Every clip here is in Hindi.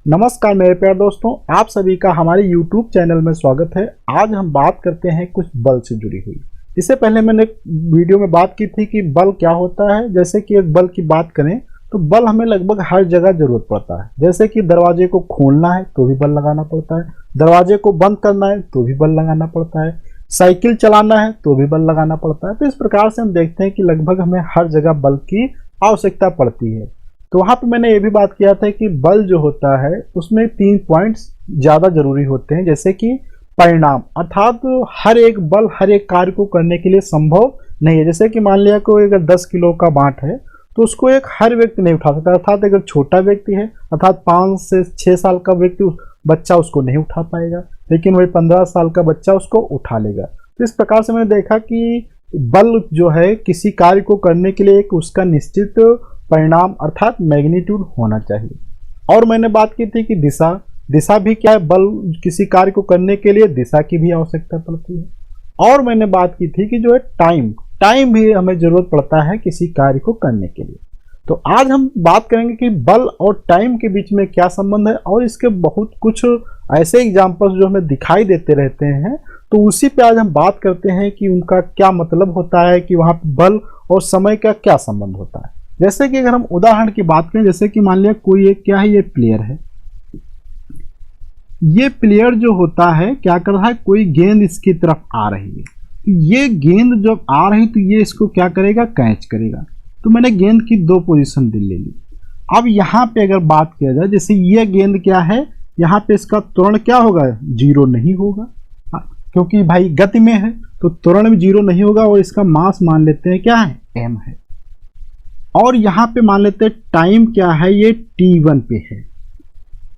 नमस्कार मेरे प्यारे दोस्तों, आप सभी का हमारे YouTube चैनल में स्वागत है। आज हम बात करते हैं कुछ बल से जुड़ी हुई। इससे पहले मैंने एक वीडियो में बात की थी कि बल क्या होता है। जैसे कि एक बल की बात करें तो बल हमें लगभग हर जगह जरूरत पड़ता है। जैसे कि दरवाजे को खोलना है तो भी बल लगाना पड़ता है, दरवाजे को बंद करना है तो भी बल लगाना पड़ता है, साइकिल चलाना है तो भी बल लगाना पड़ता है। तो इस प्रकार से हम देखते हैं कि लगभग हमें हर जगह बल की आवश्यकता पड़ती है। तो वहाँ पे मैंने ये भी बात किया था कि बल जो होता है उसमें 3 पॉइंट्स ज़्यादा जरूरी होते हैं। जैसे कि परिणाम, अर्थात हर एक बल हर एक कार्य को करने के लिए संभव नहीं है। जैसे कि मान लिया कोई अगर 10 किलो का बाट है तो उसको एक हर व्यक्ति नहीं उठा सकता। अर्थात अगर छोटा व्यक्ति है, अर्थात 5 से 6 साल का व्यक्ति बच्चा उसको नहीं उठा पाएगा, लेकिन वही 15 साल का बच्चा उसको उठा लेगा। तो इस प्रकार से मैंने देखा कि बल जो है किसी कार्य को करने के लिए एक उसका निश्चित परिणाम अर्थात मैग्नीट्यूड होना चाहिए। और मैंने बात की थी कि दिशा भी क्या है, बल किसी कार्य को करने के लिए दिशा की भी आवश्यकता पड़ती है। और मैंने बात की थी कि जो है टाइम भी हमें जरूरत पड़ता है किसी कार्य को करने के लिए। तो आज हम बात करेंगे कि बल और टाइम के बीच में क्या संबंध है, और इसके बहुत कुछ ऐसे एग्जाम्पल्स जो हमें दिखाई देते रहते हैं। तो उसी पे आज हम बात करते हैं कि उनका क्या मतलब होता है, कि वहाँ पे बल और समय का क्या संबंध होता है। जैसे कि अगर हम उदाहरण की बात करें, जैसे कि मान लिया कोई एक क्या है, ये प्लेयर है। ये प्लेयर जो होता है क्या कर रहा है, कोई गेंद इसकी तरफ आ रही है। तो ये गेंद जब आ रही तो ये इसको क्या करेगा, कैच करेगा। तो मैंने गेंद की 2 पोजीशन ले ली। अब यहाँ पे अगर बात किया जाए, जैसे ये गेंद क्या है, यहाँ पे इसका त्वरण क्या होगा, 0 नहीं होगा, क्योंकि भाई गति में है तो त्वरण भी 0 नहीं होगा। और इसका मास मान लेते हैं क्या है, m है। और यहाँ पे मान लेते हैं टाइम क्या है, ये t1 पे है।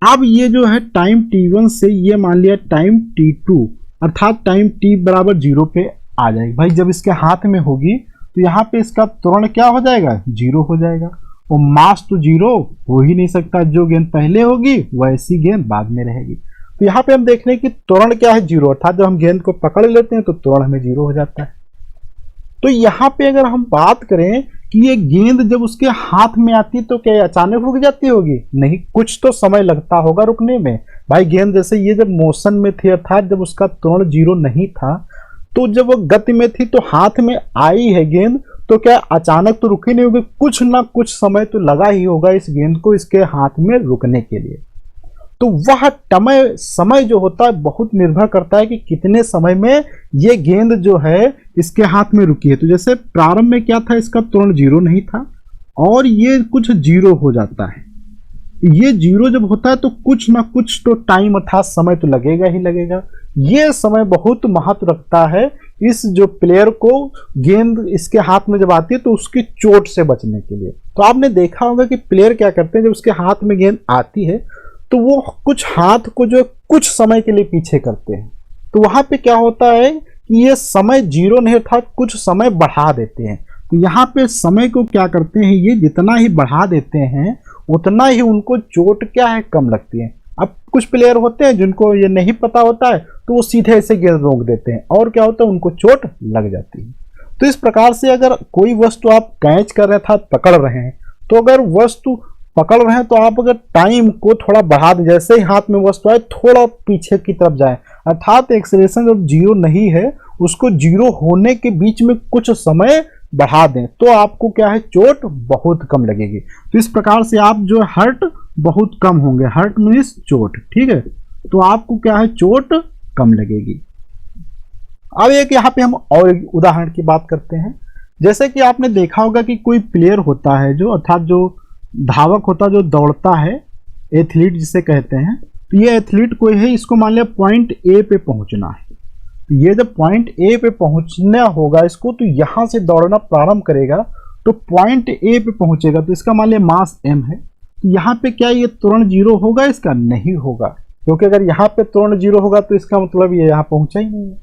अब ये जो है टाइम t1 से ये मान लिया टाइम t2, अर्थात टाइम t बराबर 0 पे आ जाएगी। भाई जब इसके हाथ में होगी तो यहाँ पे इसका त्वरण क्या हो जाएगा, 0 हो जाएगा। और मास तो 0 हो ही नहीं सकता, जो गेंद पहले होगी वैसी गेंद बाद में रहेगी। तो यहाँ पे हम देख रहे हैं कि त्वरण क्या है, 0, अर्थात जब हम गेंद को पकड़ लेते हैं तो त्वरण हमें 0 हो जाता है। तो यहाँ पे अगर हम बात करें कि ये गेंद जब उसके हाथ में आती तो क्या अचानक रुक जाती होगी, नहीं, कुछ तो समय लगता होगा रुकने में। भाई गेंद जैसे ये जब मोशन में थी, अर्थात जब उसका त्वरण 0 नहीं था, तो जब वो गति में थी तो हाथ में आई है गेंद, तो क्या अचानक तो रुकी नहीं होगी, कुछ ना कुछ समय तो लगा ही होगा इस गेंद को इसके हाथ में रुकने के लिए। तो वह समय जो होता है बहुत निर्भर करता है कि कितने समय में ये गेंद जो है इसके हाथ में रुकी है। तो जैसे प्रारंभ में क्या था, इसका त्वरण 0 नहीं था और ये कुछ 0 हो जाता है। ये 0 जब होता है तो कुछ ना कुछ तो टाइम अर्थात समय तो लगेगा ही लगेगा। ये समय बहुत महत्व रखता है इस जो प्लेयर को गेंद इसके हाथ में जब आती है तो उसकी चोट से बचने के लिए। तो आपने देखा होगा कि प्लेयर क्या करते हैं, जब उसके हाथ में गेंद आती है तो वो कुछ हाथ को जो कुछ समय के लिए पीछे करते हैं। तो वहां पे क्या होता है कि ये समय 0 नहीं था, कुछ समय बढ़ा देते हैं। तो यहाँ पे समय को क्या करते हैं, ये जितना ही बढ़ा देते हैं उतना ही उनको चोट क्या है, कम लगती है। अब कुछ प्लेयर होते हैं जिनको ये नहीं पता होता है तो वो सीधे ऐसे गेंद रोक देते हैं और क्या होता है, उनको चोट लग जाती है। तो इस प्रकार से अगर कोई वस्तु आप कैच कर रहे हैं, पकड़ रहे हैं, तो अगर वस्तु पकड़ रहे हैं तो आप अगर टाइम को थोड़ा बढ़ा दें, जैसे ही हाथ में वस्तु आए थोड़ा पीछे की तरफ जाए, अर्थात एक्सेलरेशन जब 0 नहीं है उसको 0 होने के बीच में कुछ समय बढ़ा दें, तो आपको क्या है, चोट बहुत कम लगेगी। तो इस प्रकार से आप जो हर्ट बहुत कम होंगे, हर्ट मीन्स चोट, ठीक है। तो आपको क्या है, चोट कम लगेगी। अब एक यहाँ पे हम और एक उदाहरण की बात करते हैं। जैसे कि आपने देखा होगा कि कोई प्लेयर होता है जो, अर्थात जो धावक होता है जो दौड़ता है, एथलीट जिसे कहते हैं। तो ये एथलीट कोई है, इसको मान लिया पॉइंट ए पे पहुंचना है। तो ये जब पॉइंट ए पे पहुंचना होगा इसको, तो यहां से दौड़ना प्रारंभ करेगा तो पॉइंट ए पे पहुंचेगा। तो इसका मान लिया मास m है। तो यहाँ पे क्या ये त्वरण 0 होगा, इसका नहीं होगा, क्योंकि अगर यहाँ पे त्वरण 0 होगा तो इसका मतलब ये यहाँ पहुंचा ही नहीं है।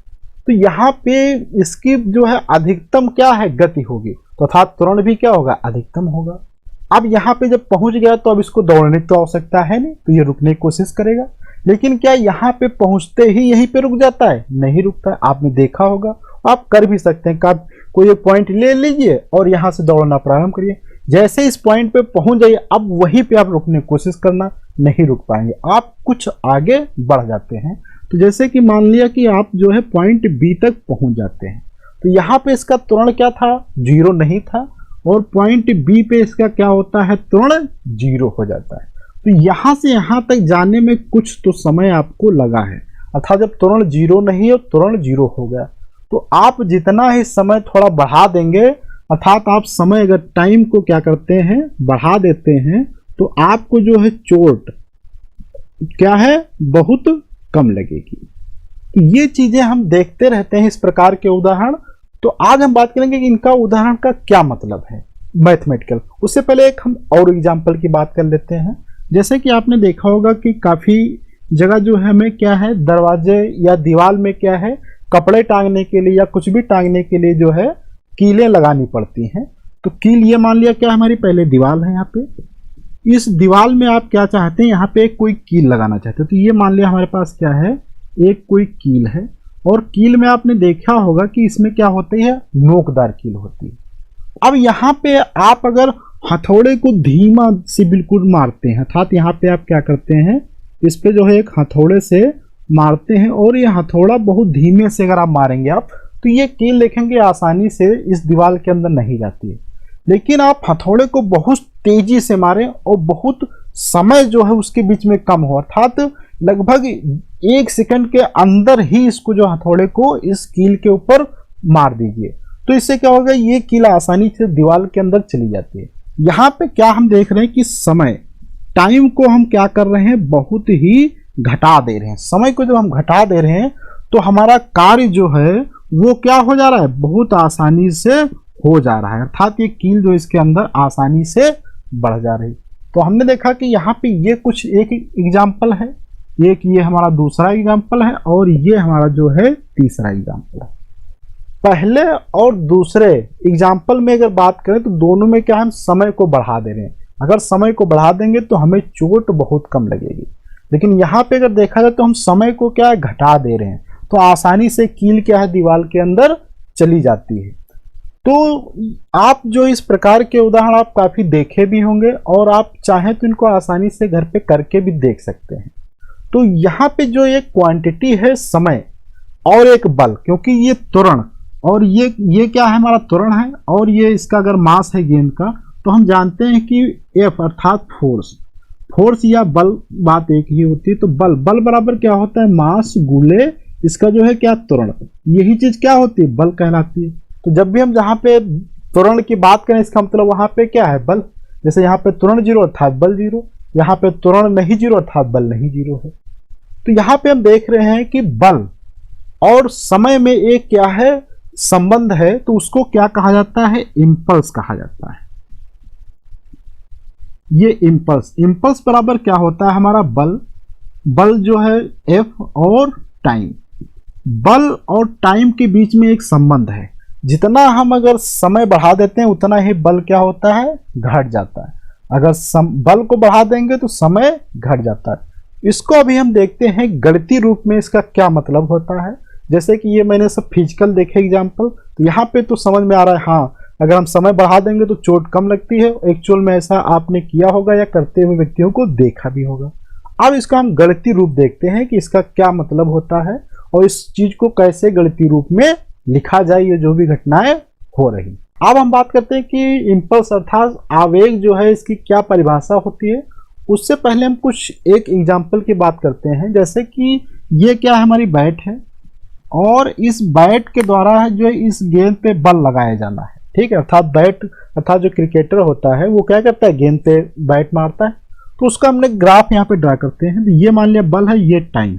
तो यहाँ पे इसकी जो है अधिकतम क्या है, गति होगी, तो अर्थात त्वरण भी क्या होगा, अधिकतम होगा। अब यहाँ पे जब पहुंच गया तो अब इसको दौड़ने की तो आवश्यकता है नहीं, तो ये रुकने की कोशिश करेगा। लेकिन क्या यहाँ पे पहुंचते ही यहीं पे रुक जाता है, नहीं रुकता है। आपने देखा होगा, आप कर भी सकते हैं, कोई एक पॉइंट ले लीजिए और यहाँ से दौड़ना प्रारंभ करिए। जैसे इस पॉइंट पे पहुंच जाइए, अब वहीं पे आप रुकने की कोशिश करना, नहीं रुक पाएंगे, आप कुछ आगे बढ़ जाते हैं। तो जैसे कि मान लिया कि आप जो है पॉइंट बी तक पहुंच जाते हैं, तो यहाँ पे इसका त्वरण क्या था, 0 नहीं था, और पॉइंट बी पे इसका क्या होता है, त्वरण 0 हो जाता है। तो यहाँ से यहाँ तक जाने में कुछ तो समय आपको लगा है, अर्थात जब त्वरण 0 नहीं है, त्वरण 0 हो गया, तो आप जितना ही समय थोड़ा बढ़ा देंगे, अर्थात आप समय अगर टाइम को क्या करते हैं, बढ़ा देते हैं, तो आपको जो है चोट क्या है, बहुत कम लगेगी। तो ये चीजें हम देखते रहते हैं, इस प्रकार के उदाहरण। तो आज हम बात करेंगे कि इनका उदाहरण का क्या मतलब है मैथमेटिकल। उससे पहले एक हम और एग्जाम्पल की बात कर लेते हैं। जैसे कि आपने देखा होगा कि काफी जगह जो है हमें क्या है, दरवाजे या दीवार में क्या है, कपड़े टांगने के लिए या कुछ भी टांगने के लिए जो है कीलें लगानी पड़ती हैं। तो कील, ये मान लिया क्या हमारी पहले दीवार है, यहाँ पे इस दीवार में आप क्या चाहते हैं, यहाँ पे एक कोई कील लगाना चाहते हैं। तो ये मान लिया हमारे पास क्या है, एक कोई कील है, और कील में आपने देखा होगा कि इसमें क्या होती है, नोकदार कील होती है। अब यहाँ पे आप अगर हथौड़े को धीमा से बिल्कुल मारते हैं, अर्थात यहाँ पे आप क्या करते हैं, इस पे जो है एक हथौड़े से मारते हैं, और ये हथौड़ा बहुत धीमे से अगर आप मारेंगे आप, तो ये कील देखेंगे आसानी से इस दीवार के अंदर नहीं जाती है। लेकिन आप हथौड़े को बहुत तेजी से मारें और बहुत समय जो है उसके बीच में कम हो, अर्थात लगभग 1 सेकंड के अंदर ही इसको जो हथौड़े को इस कील के ऊपर मार दीजिए, तो इससे क्या होगा, ये कील आसानी से दीवार के अंदर चली जाती है। यहाँ पे क्या हम देख रहे हैं कि समय, टाइम को हम क्या कर रहे हैं, बहुत ही घटा दे रहे हैं। समय को जब हम घटा दे रहे हैं तो हमारा कार्य जो है वो क्या हो जा रहा है, बहुत आसानी से हो जा रहा है, अर्थात ये कील जो इसके अंदर आसानी से बढ़ जा रही। तो हमने देखा कि यहाँ पे ये कुछ एक एग्जाम्पल है, एक ये हमारा दूसरा एग्जाम्पल है, और ये हमारा जो है तीसरा एग्जाम्पल है। पहले और दूसरे एग्जाम्पल में अगर बात करें तो दोनों में क्या, हम समय को बढ़ा दे रहे हैं। अगर समय को बढ़ा देंगे तो हमें चोट बहुत कम लगेगी, लेकिन यहाँ पे अगर देखा जाए तो हम समय को क्या है, घटा दे रहे हैं, तो आसानी से कील क्या है, दीवार के अंदर चली जाती है। तो आप जो इस प्रकार के उदाहरण आप काफी देखे भी होंगे, और आप चाहें तो इनको आसानी से घर पे करके भी देख सकते हैं। तो यहाँ पे जो एक क्वांटिटी है समय, और एक बल, क्योंकि ये त्वरण, और ये क्या है, हमारा त्वरण है, और ये इसका अगर मास है गेंद का, तो हम जानते हैं कि F अर्थात फोर्स या बल, बात एक ही होती है। तो बल बराबर क्या होता है, मास गुले इसका जो है क्या, त्वरण। यही चीज क्या होती है, बल कहलाती है। तो जब भी हम जहाँ पे त्वरण की बात करें, इसका मतलब वहां पे क्या है, बल। जैसे यहाँ पे त्वरण 0 अर्थात बल 0, यहाँ पे त्वरण नहीं 0 अर्थात बल नहीं 0 है। तो यहाँ पे हम देख रहे हैं कि बल और समय में एक क्या है, संबंध है, तो उसको क्या कहा जाता है, इंपल्स कहा जाता है। ये इंपल्स बराबर क्या होता है, हमारा बल जो है F और टाइम। बल और टाइम के बीच में एक संबंध है, जितना हम अगर समय बढ़ा देते हैं उतना ही बल क्या होता है, घट जाता है। अगर बल को बढ़ा देंगे तो समय घट जाता है। इसको अभी हम देखते हैं गणितीय रूप में इसका क्या मतलब होता है। जैसे कि ये मैंने सब फिजिकल देखे एग्जाम्पल, तो यहाँ पे तो समझ में आ रहा है, हाँ अगर हम समय बढ़ा देंगे तो चोट कम लगती है। एक्चुअल में ऐसा आपने किया होगा या करते हुए व्यक्तियों को देखा भी होगा। अब इसका हम गणितीय रूप देखते हैं कि इसका क्या मतलब होता है, और इस चीज को कैसे गणितीय रूप में लिखा जाए, ये जो भी घटनाएं हो रही। अब हम बात करते हैं कि इंपल्स अर्थात आवेग जो है, इसकी क्या परिभाषा होती है। उससे पहले हम कुछ एक एग्जाम्पल की बात करते हैं। जैसे कि ये क्या है, हमारी बैट है, और इस बैट के द्वारा जो इस गेंद पे बल लगाया जाना है, ठीक है। अर्थात बैट, अर्थात जो क्रिकेटर होता है वो क्या करता है, गेंद पे बैट मारता है। तो उसका हमने ग्राफ यहाँ पे ड्रा करते हैं। तो ये मान लिया बल है, ये टाइम।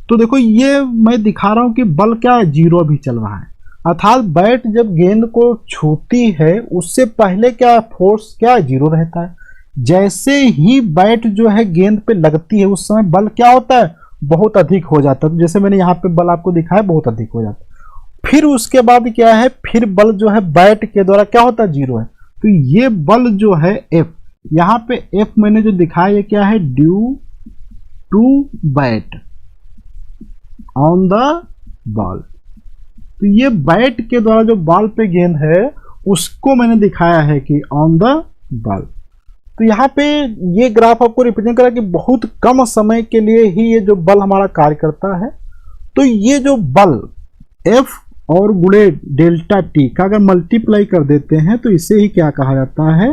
तो देखो ये मैं दिखा रहा हूँ कि बल क्या है, 0 अभी चल रहा है। अर्थात बैट जब गेंद को छूती है उससे पहले क्या फोर्स क्या 0 रहता है। जैसे ही बैट जो है गेंद पे लगती है उस समय बल क्या होता है, बहुत अधिक हो जाता है। तो जैसे मैंने यहाँ पे बल आपको दिखाया, बहुत अधिक हो जाता है। फिर उसके बाद क्या है, फिर बल जो है बैट के द्वारा क्या होता है, 0 है। तो ये बल जो है F, यहाँ पे F मैंने जो दिखाया ये क्या है, due to bat on the ball. तो ये बैट के द्वारा जो बॉल पे गेंद है उसको मैंने दिखाया है कि ऑन द बल। तो यहाँ पे ये ग्राफ आपको रिप्रेजेंट करा कि बहुत कम समय के लिए ही ये जो बल हमारा कार्य करता है। तो ये जो बल F और गुणे डेल्टा टी का अगर मल्टीप्लाई कर देते हैं तो इसे ही क्या कहा जाता है,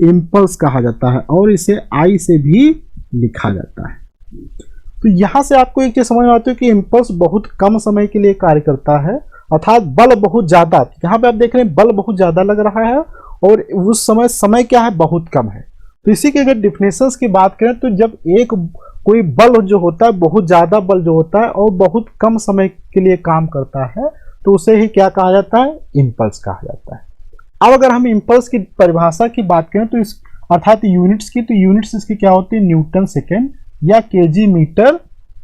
इम्पल्स कहा जाता है, और इसे I से भी लिखा जाता है। तो यहां से आपको एक चीज समझ में आती है कि इम्पल्स बहुत कम समय के लिए कार्य करता है, अर्थात बल बहुत ज्यादा। यहाँ पे आप देख रहे हैं बल बहुत ज्यादा लग रहा है और उस समय क्या है, बहुत कम है। तो इसी के अगर डिफिनेशंस की बात करें तो जब एक कोई बल जो होता है, बहुत ज्यादा बल जो होता है और बहुत कम समय के लिए काम करता है, तो उसे ही क्या कहा जाता है, इम्पल्स कहा जाता है। अब अगर हम इम्पल्स की परिभाषा की बात करें तो इस अर्थात यूनिट्स की, तो यूनिट्स इसकी क्या होती है, न्यूटन सेकेंड या केजी मीटर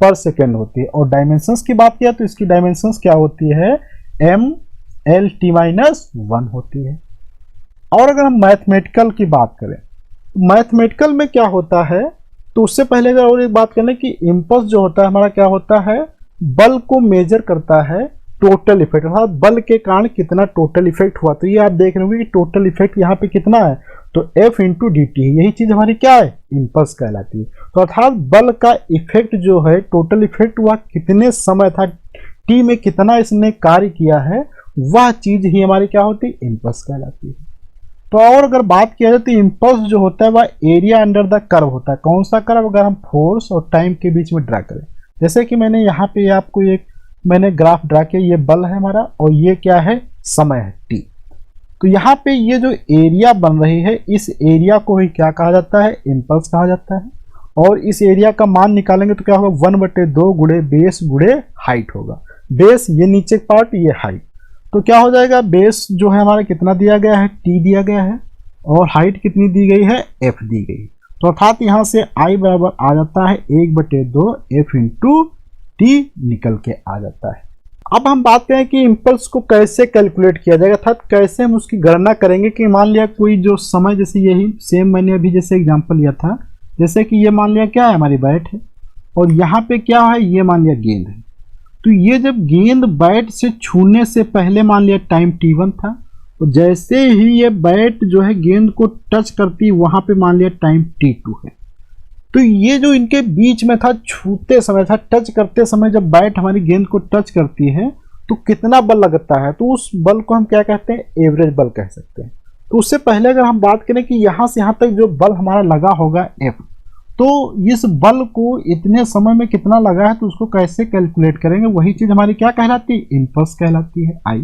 पर सेकेंड होती है। और डायमेंशंस की बात किया तो इसकी डायमेंशंस क्या होती है, एम एल टी माइनस 1 होती है। और अगर हम मैथमेटिकल की बात करें, मैथमेटिकल में क्या होता है, तो उससे पहले अगर और एक बात करें कि इम्पल्स जो होता है हमारा क्या होता है, बल को मेजर करता है टोटल इफेक्ट, अर्थात बल के कारण कितना टोटल इफेक्ट हुआ। तो ये आप देख रहे होंगे कि टोटल इफेक्ट यहाँ पे कितना है, तो F इंटू डी टी, यही चीज हमारी क्या है, इम्पल्स कहलाती है। तो अर्थात बल का इफेक्ट जो है, टोटल इफेक्ट हुआ कितने समय था, टी में कितना इसने कार्य किया है, वह चीज ही हमारी क्या होती है, इम्पल्स कहलाती है। तो और अगर बात किया जाए तो इम्पल्स जो होता है वह एरिया अंडर द कर्व होता है। कौन सा कर्व, अगर हम फोर्स और टाइम के बीच में ड्रा करें, जैसे कि मैंने यहाँ पे आपको एक मैंने ग्राफ ड्रा किया, ये बल है हमारा और ये क्या है, समय है टी। तो यहाँ पे ये जो एरिया बन रही है, इस एरिया को ही क्या कहा जाता है, इम्पल्स कहा जाता है। और इस एरिया का मान निकालेंगे तो क्या होगा, 1/2 गुणे बेस गुणे हाइट होगा। बेस ये नीचे पार्ट, ये हाइट, तो क्या हो जाएगा, बेस जो है हमारा कितना दिया गया है, टी दिया गया है, और हाइट कितनी दी गई है, एफ दी गई। तो अर्थात यहाँ से आई बराबर आ जाता है 1/2 एफ इंटू टी निकल के आ जाता है। अब हम बात करें कि इम्पल्स को कैसे कैलकुलेट किया जाएगा, अर्थात कैसे हम उसकी गणना करेंगे। कि मान लिया कोई जो समय, जैसे यही सेम मैंने अभी जैसे एग्जांपल लिया था, जैसे कि ये मान लिया क्या है, हमारी बैट है, और यहाँ पे क्या है, ये मान लिया गेंद है। तो ये जब गेंद बैट से छूने से पहले मान लिया टाइम t1 था, तो जैसे ही ये बैट जो है गेंद को टच करती, वहां पे मान लिया टाइम t2 है। तो ये जो इनके बीच में था, छूते समय था, टच करते समय जब बैट हमारी गेंद को टच करती है तो कितना बल लगता है, तो उस बल को हम क्या कहते हैं, एवरेज बल कह सकते हैं। तो उससे पहले अगर हम बात करें कि यहाँ से यहाँ तक जो बल हमारा लगा होगा F, तो इस बल को इतने समय में कितना लगा है, तो उसको कैसे कैलकुलेट करेंगे, वही चीज हमारी क्या कहलाती है, इम्पल्स कहलाती है, I।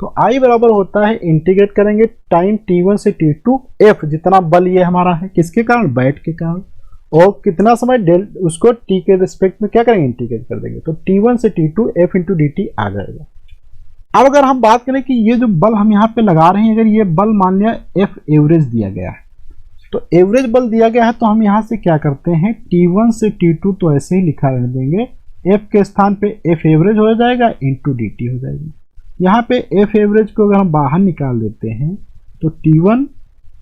तो I बराबर होता है, इंटीग्रेट करेंगे टाइम t1 से t2, F जितना बल ये हमारा है, किसके कारण, बैट के कारण, और कितना समय डेल, उसको t के रिस्पेक्ट में क्या करेंगे, इंटीग्रेट कर देंगे। तो t1 से t2 F into D T आ जाएगा। अब अगर हम बात करें कि ये जो बल हम यहाँ पे लगा रहे हैं, अगर ये बल मान लिया F एवरेज दिया गया है, तो एवरेज बल दिया गया है, तो हम यहाँ से क्या करते हैं, t1 से t2 तो ऐसे ही लिखा रह देंगे, F के स्थान पे F एवरेज हो जाएगा इंटू डी टी हो जाएगी। यहाँ पे F एवरेज को अगर हम बाहर निकाल देते हैं तो t1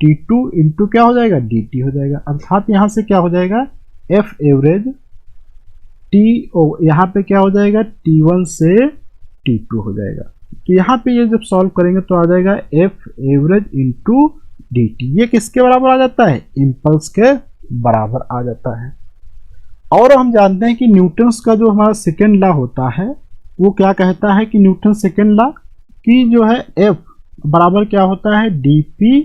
t2 इंटू क्या हो जाएगा, dt हो जाएगा। अर्थात यहाँ से क्या हो जाएगा, F एवरेज यहाँ पे क्या हो जाएगा, t1 से t2 हो जाएगा। तो यहाँ पे ये जब सॉल्व करेंगे तो आ जाएगा F एवरेज इंटू dt। ये किसके बराबर आ जाता है, इम्पल्स के बराबर आ जाता है। और हम जानते हैं कि न्यूटन्स का जो हमारा सेकेंड लॉ होता है, वो क्या कहता है कि न्यूटन सेकेंड लॉ की जो है F बराबर क्या होता है, dp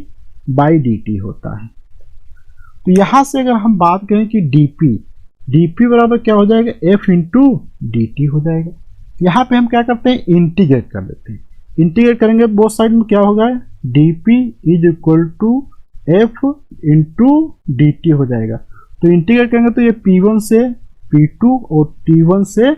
बाई dt होता है। तो यहां से अगर हम बात करें कि dp बराबर क्या हो जाएगा, F इंटू dt हो जाएगा। यहाँ पे हम क्या करते हैं, इंटीग्रेट कर देते हैं। इंटीग्रेट करेंगे बोथ साइड में क्या होगा, dp is equal to F into dt हो जाएगा। तो इंटीग्रेट करेंगे तो ये P1 से P2 और T1 से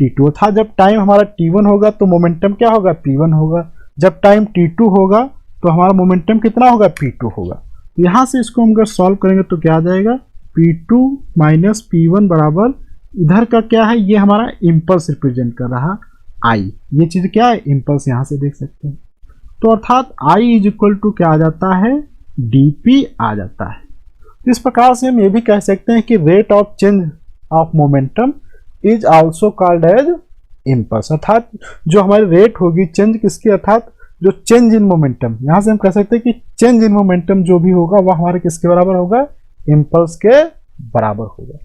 T2 था। जब टाइम हमारा T1 होगा तो मोमेंटम क्या होगा, P1 होगा। जब टाइम T2 होगा तो हमारा मोमेंटम कितना होगा, P2 होगा। तो यहाँ से इसको हम अगर सॉल्व करेंगे तो क्या आ जाएगा, P2 माइनस P1 बराबर, इधर का क्या है, ये हमारा इम्पल्स रिप्रेजेंट कर रहा I। ये चीज क्या है, इम्पल्स, यहाँ से देख सकते हैं। तो अर्थात I इज इक्वल टू क्या आ जाता है, dp आ जाता है। तो इस प्रकार से हम ये भी कह सकते हैं कि rate of change of momentum is also called as impulse. अर्थात जो हमारी रेट होगी चेंज किसकी, अर्थात जो चेंज इन मोमेंटम, यहां से हम कह सकते हैं कि चेंज इन मोमेंटम जो भी होगा वह हमारे किसके बराबर होगा, इम्पल्स के बराबर होगा।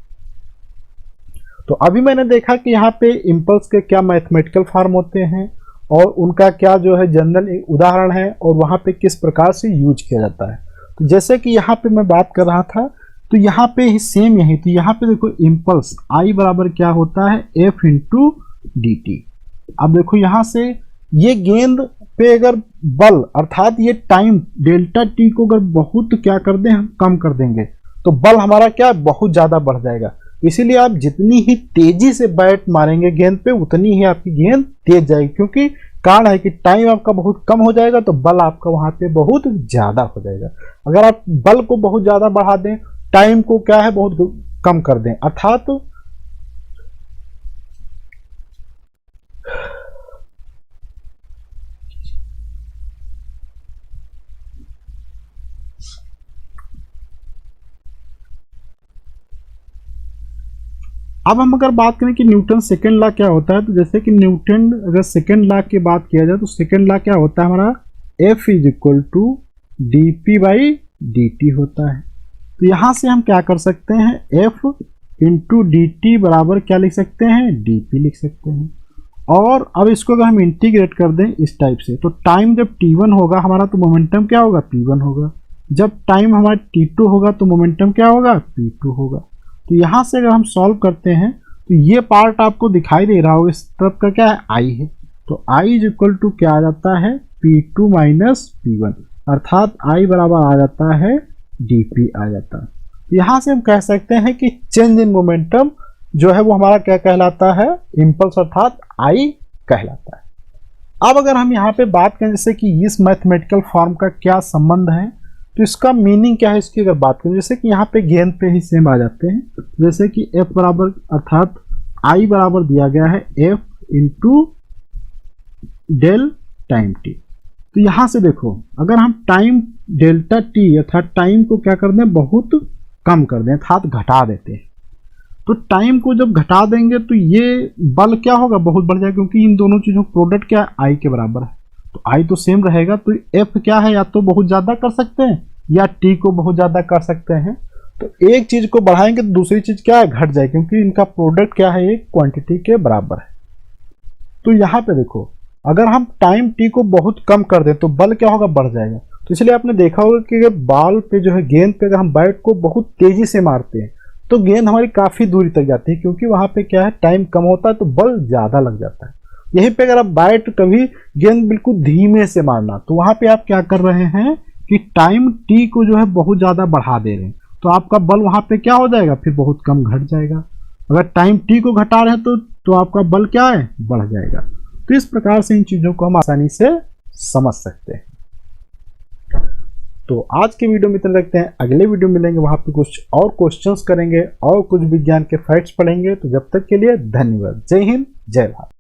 तो अभी मैंने देखा कि यहाँ पे इम्पल्स के क्या मैथमेटिकल फॉर्म होते हैं और उनका क्या जो है जनरल उदाहरण है और वहाँ पे किस प्रकार से यूज किया जाता है। तो जैसे कि यहाँ पे मैं बात कर रहा था, तो यहाँ पे ही सेम यही, तो यहाँ पे देखो इम्पल्स आई बराबर क्या होता है, एफ इंटू डी टी। अब देखो यहाँ से ये गेंद पे अगर बल अर्थात ये टाइम डेल्टा टी को अगर बहुत क्या कर दें, हम कम कर देंगे तो बल हमारा क्या बहुत ज्यादा बढ़ जाएगा। इसीलिए आप जितनी ही तेजी से बैट मारेंगे गेंद पे उतनी ही आपकी गेंद तेज जाएगी, क्योंकि कारण है कि टाइम आपका बहुत कम हो जाएगा तो बल आपका वहां पे बहुत ज्यादा हो जाएगा। अगर आप बल को बहुत ज्यादा बढ़ा दें, टाइम को क्या है बहुत कम कर दें, अर्थात अब हम अगर बात करें कि न्यूटन सेकेंड लॉ क्या होता है, तो जैसे कि न्यूटन अगर सेकेंड लॉ की बात किया जाए तो सेकेंड लॉ क्या होता है हमारा, F is equal to d p by d t होता है। तो यहां से हम क्या कर सकते हैं, F इंटू डी टी बराबर क्या लिख सकते हैं, डी पी लिख सकते हैं। और अब इसको अगर हम इंटीग्रेट कर दें इस टाइप से, तो टाइम जब t1 होगा हमारा तो मोमेंटम क्या होगा, p1 होगा। जब टाइम हमारा t2 होगा तो मोमेंटम क्या होगा, p2 होगा। तो यहाँ से अगर हम सॉल्व करते हैं तो ये पार्ट आपको दिखाई दे रहा होगा, इस तरफ का क्या है, आई है। तो आई इज इक्वल टू क्या आ जाता है, P2 माइनस P1, अर्थात आई बराबर आ जाता है dP आ जाता है। यहाँ से हम कह सकते हैं कि चेंज इन मोमेंटम जो है वो हमारा क्या कहलाता है, इम्पल्स अर्थात आई कहलाता है। अब अगर हम यहाँ पे बात करें जैसे कि इस मैथमेटिकल फॉर्म का क्या संबंध है, तो इसका मीनिंग क्या है इसकी अगर बात करें, जैसे कि यहाँ पे गेंद पे ही सेम आ जाते हैं। जैसे कि F बराबर अर्थात I बराबर दिया गया है F into del time t. तो यहाँ से देखो अगर हम टाइम डेल्टा टी अर्थात टाइम को क्या कर दें, बहुत कम कर दें अर्थात घटा देते हैं, तो टाइम को जब घटा देंगे तो ये बल क्या होगा, बहुत बढ़ जाएगा, क्योंकि इन दोनों चीजों का प्रोडक्ट क्या है, आई के बराबर है। तो आई तो सेम रहेगा, तो एफ क्या है, या तो बहुत ज्यादा कर सकते हैं या टी को बहुत ज्यादा कर सकते हैं। तो एक चीज को बढ़ाएंगे तो दूसरी चीज क्या है, घट जाएगी, क्योंकि इनका प्रोडक्ट क्या है, एक क्वांटिटी के बराबर है। तो यहाँ पे देखो अगर हम टाइम टी को बहुत कम कर दें तो बल क्या होगा, बढ़ जाएगा। तो इसलिए आपने देखा होगा कि अगर बॉल पे जो है गेंद पे अगर हम बैट को बहुत तेजी से मारते हैं तो गेंद हमारी काफी दूरी तक जाती है, क्योंकि वहां पे क्या है, टाइम कम होता है तो बल ज्यादा लग जाता है। यहीं पे अगर आप बैट कभी गेंद बिल्कुल धीमे से मारना, तो वहां पे आप क्या कर रहे हैं कि टाइम टी को जो है बहुत ज्यादा बढ़ा दे रहे हैं, तो आपका बल वहां पे क्या हो जाएगा, फिर बहुत कम घट जाएगा। अगर टाइम टी को घटा रहे हैं तो आपका बल क्या है, बढ़ जाएगा। तो इस प्रकार से इन चीजों को हम आसानी से समझ सकते हैं। तो आज के वीडियो में इतना रखते हैं, अगले वीडियो मिलेंगे, वहां पे कुछ और क्वेश्चंस करेंगे और कुछ विज्ञान के फैक्ट्स पढ़ेंगे। तो जब तक के लिए धन्यवाद। जय हिंद, जय भारत।